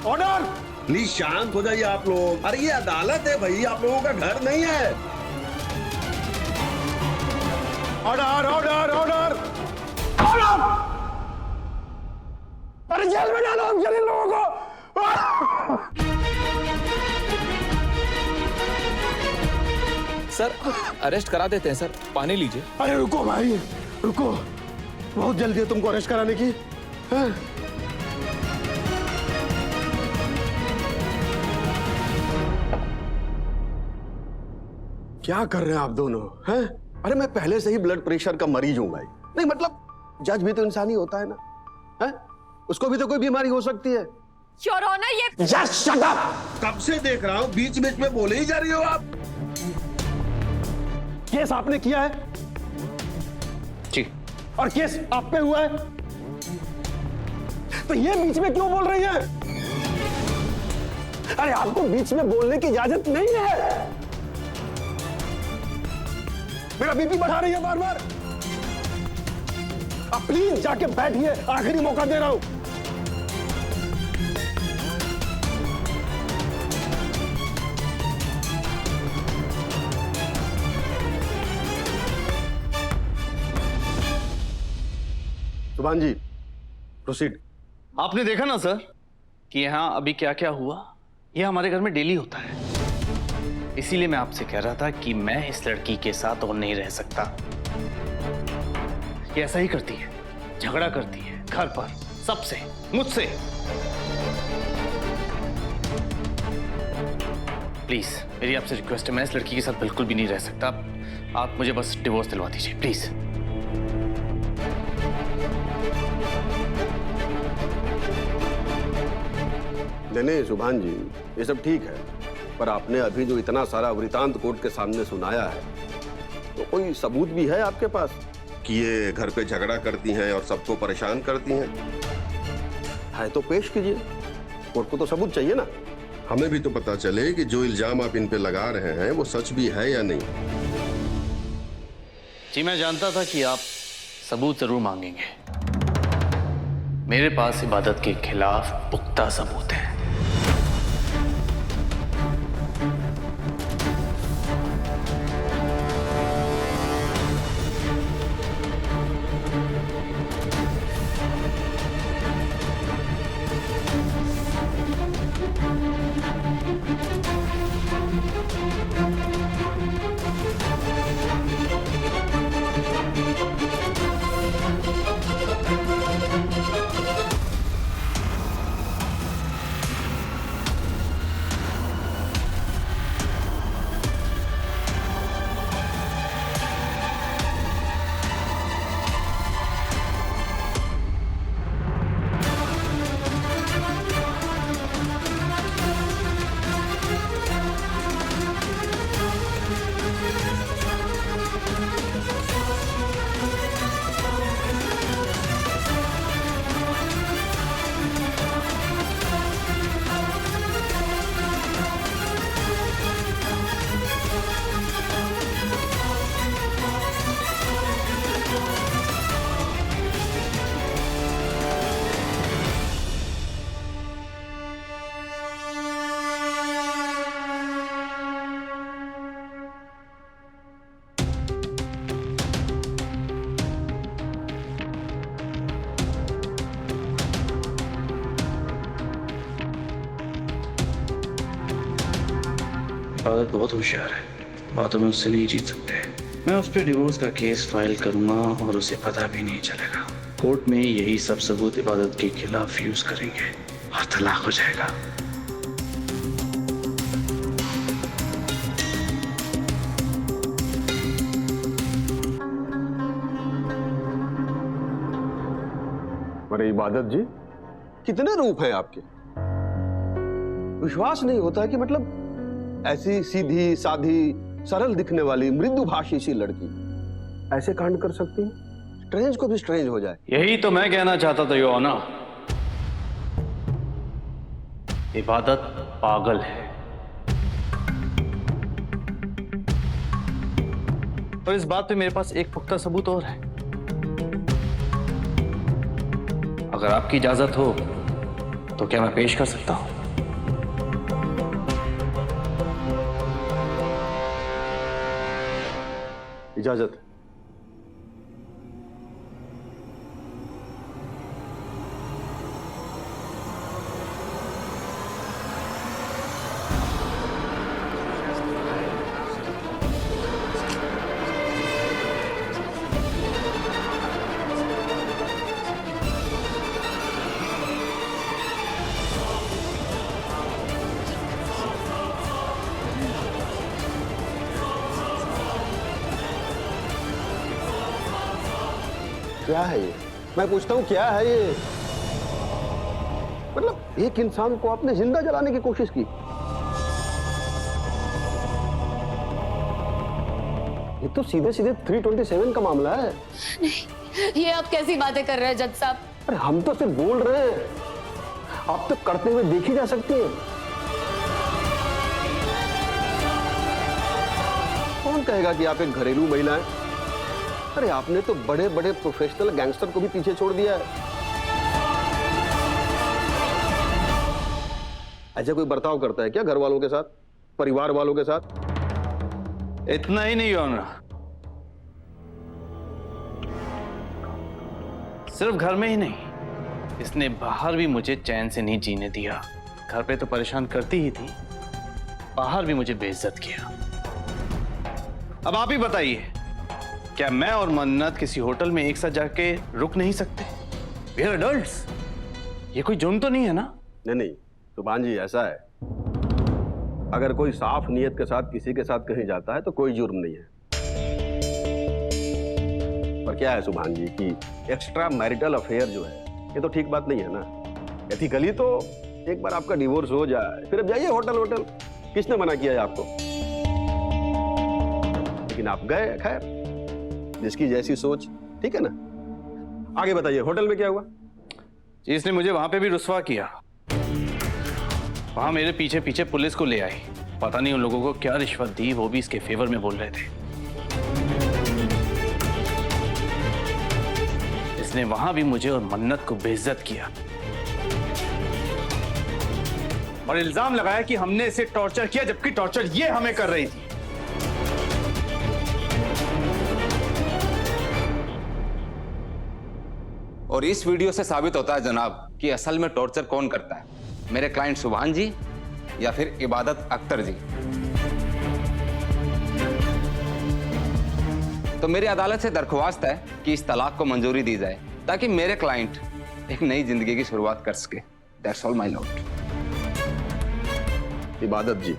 Order. Please शांत हो जाइए आप लोग। अरे ये अदालत है भाई, आप लोगों का घर नहीं है। Order order order order. अरे जेल में डालो हम इन लोगों को। सर अरेस्ट करा देते हैं सर, पानी लीजिए। अरे रुको भाई रुको, बहुत जल्दी है तुमको अरेस्ट कराने की। हाँ? क्या कर रहे हैं आप दोनों हैं? अरे मैं पहले से ही ब्लड प्रेशर का मरीज हूं भाई। नहीं मतलब जज भी तो इंसान ही होता है ना, है? उसको भी तो कोई बीमारी हो सकती है। योर ऑनर ये Just shut up! कब से देख रहा हूँ बीच बीच में बोले ही जा रही हो आप। केस आपने किया है जी। और केस आप पे हुआ है, तो ये बीच में क्यों बोल रही है? अरे आपको बीच में बोलने की इजाजत नहीं है। मेरा बीपी बढ़ा रही है बार बार। आप प्लीज जाके बैठिए, आखिरी मौका दे रहा हूं। सुभान जी प्रोसीड। आपने देखा ना सर कि यहाँ अभी क्या क्या हुआ। यह हमारे घर में डेली होता है, इसीलिए मैं आपसे कह रहा था कि मैं इस लड़की के साथ और नहीं रह सकता। ये ऐसा ही करती है, झगड़ा करती है घर पर सबसे, मुझसे। प्लीज मेरी आपसे रिक्वेस्ट है, मैं इस लड़की के साथ बिल्कुल भी नहीं रह सकता। आप मुझे बस डिवोर्स दिलवा दीजिए प्लीज। नहीं सुभान जी, ये सब ठीक है, पर आपने अभी जो इतना सारा वृतांत कोर्ट के सामने सुनाया है, तो कोई सबूत भी है आपके पास कि ये घर पे झगड़ा करती हैं और सबको परेशान करती हैं? है तो पेश कीजिए, कोर्ट को तो सबूत चाहिए ना। हमें भी तो पता चले कि जो इल्जाम आप इन पे लगा रहे हैं वो सच भी है या नहीं। जी मैं जानता था कि आप सबूत जरूर मांगेंगे। मेरे पास इबादत के खिलाफ पुख्ता सबूत है। इबादत बहुत होशियार है, बातों में उससे नहीं जीत सकते। मैं उस पर डिवोर्स का केस फाइल करूंगा और उसे पता भी नहीं चलेगा। कोर्ट में यही सब सबूत इबादत के खिलाफ यूज करेंगे और तलाक हो जाएगा। अरे इबादत जी, कितने रूप हैं आपके। विश्वास नहीं होता है कि मतलब ऐसी सीधी साधी सरल दिखने वाली मृदुभाषी सी लड़की ऐसे कांड कर सकती है। स्ट्रेंज को भी स्ट्रेंज हो जाए। यही तो मैं कहना चाहता था योर ऑनर। इबादत पागल है और इस बात पे मेरे पास एक पुख्ता सबूत और है। अगर आपकी इजाजत हो तो क्या मैं पेश कर सकता हूं? इजाजत। क्या है ये? मैं पूछता हूँ क्या है ये? मतलब एक इंसान को आपने जिंदा जलाने की कोशिश की। ये तो सीधे सीधे 327 का मामला है। नहीं, ये आप कैसी बातें कर रहे हैं जज साहब? अरे हम तो सिर्फ बोल रहे हैं, आप तो करते हुए देखी जा सकती है। कौन कहेगा कि आप एक घरेलू महिला हैं? अरे आपने तो बड़े बड़े प्रोफेशनल गैंगस्टर को भी पीछे छोड़ दिया है। ऐसा कोई बर्ताव करता है क्या घर वालों के साथ, परिवार वालों के साथ? इतना ही नहीं योर ऑनर, सिर्फ घर में ही नहीं, इसने बाहर भी मुझे चैन से नहीं जीने दिया। घर पे तो परेशान करती ही थी, बाहर भी मुझे बेइज्जत किया। अब आप ही बताइए, क्या मैं और मन्नत किसी होटल में एक साथ जाके रुक नहीं सकते? We are adults. ये कोई जुर्म तो नहीं है ना? नहीं सुभान जी, ऐसा है, अगर कोई साफ नियत के साथ किसी के साथ कहीं जाता है तो कोई जुर्म नहीं है। पर क्या है सुभान जी कि एक्स्ट्रा मैरिटल अफेयर जो है ये तो ठीक बात नहीं है ना। एथिकली तो एक बार आपका डिवोर्स हो जाए फिर अब जाइए होटल, किसने मना किया है आपको? लेकिन आप गए, खैर जिसकी जैसी सोच, ठीक है ना। आगे बताइए, होटल में क्या हुआ? जी, इसने मुझे वहां पे भी रुस्वा किया। वहां मेरे पीछे पीछे पुलिस को ले आई। पता नहीं उन लोगों को क्या रिश्वत दी, वो भी इसके फेवर में बोल रहे थे। इसने वहां भी मुझे और मन्नत को बेइज्जत किया और इल्जाम लगाया कि हमने इसे टॉर्चर किया, जबकि टॉर्चर ये हमें कर रही थी। और इस वीडियो से साबित होता है जनाब कि असल में टॉर्चर कौन करता है, मेरे क्लाइंट सुभान जी या फिर इबादत अख्तर जी। तो मेरी अदालत से दरख्वास्त है कि इस तलाक को मंजूरी दी जाए ताकि मेरे क्लाइंट एक नई जिंदगी की शुरुआत कर सके। That's all my Lord. इबादत जी,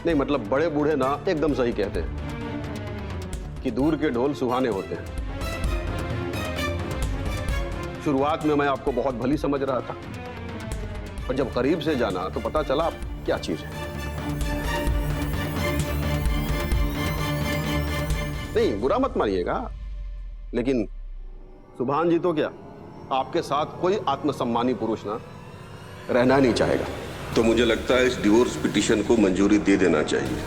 नहीं मतलब बड़े बूढ़े ना एकदम सही कहते हैं कि दूर के ढोल सुहाने होते हैं। शुरुआत में मैं आपको बहुत भली समझ रहा था, पर जब करीब से जाना तो पता चला क्या चीज है। नहीं, बुरा मत मानिएगा, लेकिन सुभान जी तो क्या, आपके साथ कोई आत्मसम्मानी पुरुष ना रहना नहीं चाहेगा। तो मुझे लगता है इस डिवोर्स पिटीशन को मंजूरी दे देना चाहिए।